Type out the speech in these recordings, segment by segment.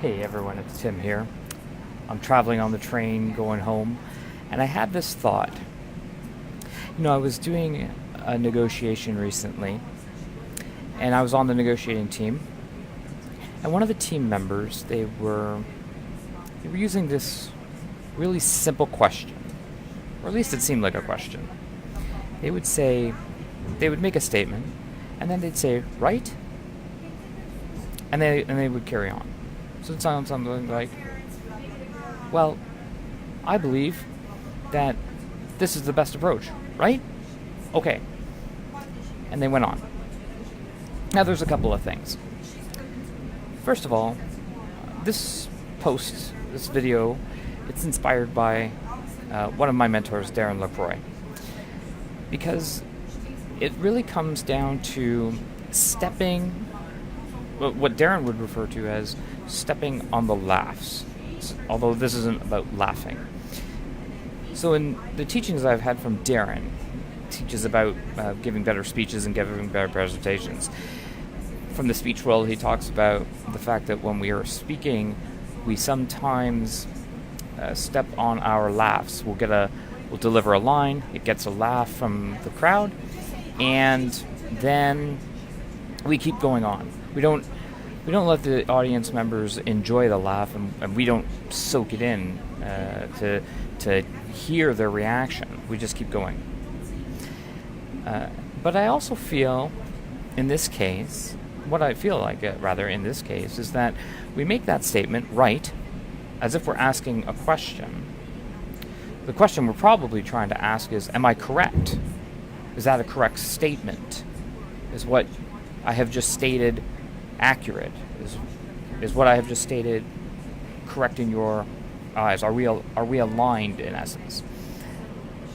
Hey everyone, it's Tim here. I'm traveling on the train going home, and I had this thought. I was doing a negotiation recently, and I was on the negotiating team, and one of the team members, they were using this really simple question, or at least it seemed like a question. They would say, they would make a statement, and then they'd say, right? And they would carry on. So it sounds something like, well, I believe that this is the best approach, right? Okay. And they went on. Now there's a couple of things. First of all, this video, it's inspired by one of my mentors, Darren LaCroix. Because it really comes down to stepping, what Darren would refer to as stepping on the laughs, although this isn't about laughing. So in the teachings I've had from Darren, teaches about giving better speeches and giving better presentations. From the speech world, he talks about the fact that when we are speaking, we sometimes step on our laughs. We'll deliver a line, it gets a laugh from the crowd, and then we keep going on. We don't let the audience members enjoy the laugh, and we don't soak it in to hear their reaction. We just keep going. But I also feel, in this case, in this case, is that we make that statement right, as if we're asking a question. The question we're probably trying to ask is, am I correct? Is that a correct statement? Is what I have just stated accurate? Is what I have just stated correct in your eyes? Are we aligned in essence?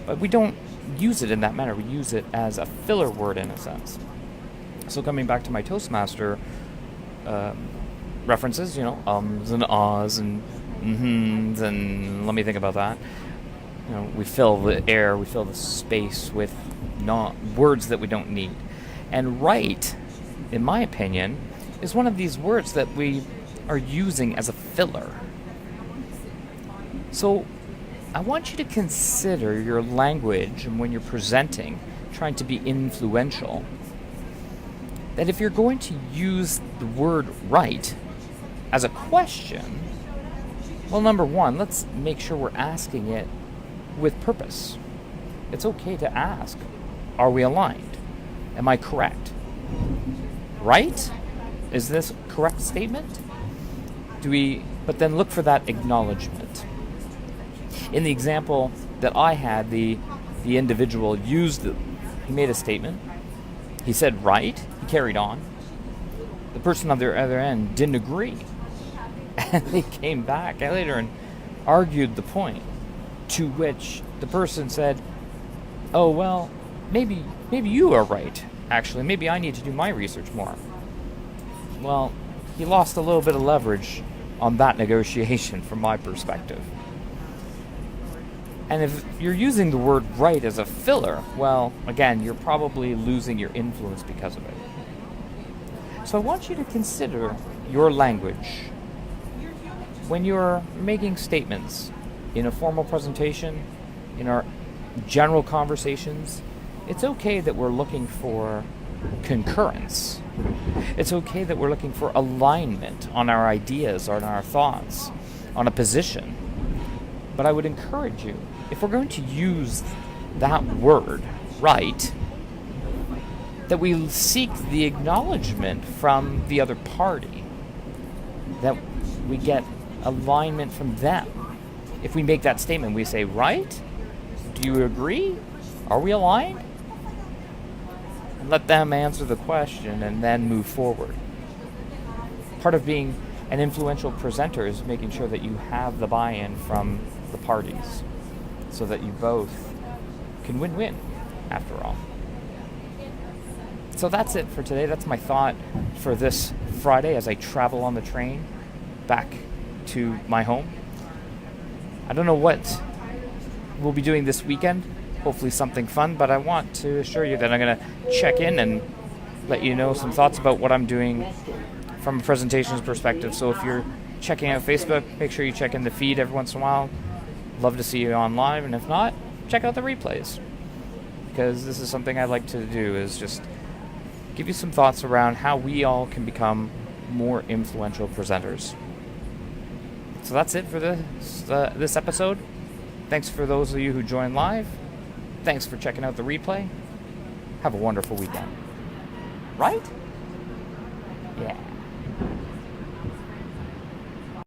But we don't use it in that manner. We use it as a filler word in a sense. So coming back to my Toastmaster references, ums and ahs and mm-hms and let me think about that. We fill the air, we fill the space with words that we don't need. And right, in my opinion, is one of these words that we are using as a filler. So I want you to consider your language, and when you're presenting, trying to be influential, that if you're going to use the word right as a question, well, number one, let's make sure we're asking it with purpose. It's okay to ask, are we aligned? Am I correct? Right? Is this a correct statement? But then look for that acknowledgement. In the example that I had, the individual he made a statement. He said right, he carried on. The person on the other end didn't agree. And they came back later and argued the point, to which the person said, oh, well, maybe you are right, actually. Maybe I need to do my research more. Well, he lost a little bit of leverage on that negotiation from my perspective. And if you're using the word right as a filler, well, again, you're probably losing your influence because of it. So I want you to consider your language. When you're making statements in a formal presentation, in our general conversations, it's okay that we're looking for concurrence. It's okay that we're looking for alignment on our ideas, on our thoughts, on a position. But I would encourage you, if we're going to use that word, right, that we seek the acknowledgement from the other party, that we get alignment from them. If we make that statement, we say, right? Do you agree? Are we aligned? And let them answer the question and then move forward. Part of being an influential presenter is making sure that you have the buy-in from the parties so that you both can win-win, after all. So that's it for today. That's my thought for this Friday as I travel on the train back to my home. I don't know what we'll be doing this weekend. Hopefully something fun, but I want to assure you that I'm going to check in and let you know some thoughts about what I'm doing from a presentations perspective. So if you're checking out Facebook. Make sure you check in the feed every once in a while. Love to see you on live, and if not, check out the replays. Because this is something I like to do, is just give you some thoughts around how we all can become more influential presenters. So that's it for this episode. Thanks for those of you who joined live. Thanks for checking out the replay. Have a wonderful weekend. Right? Yeah.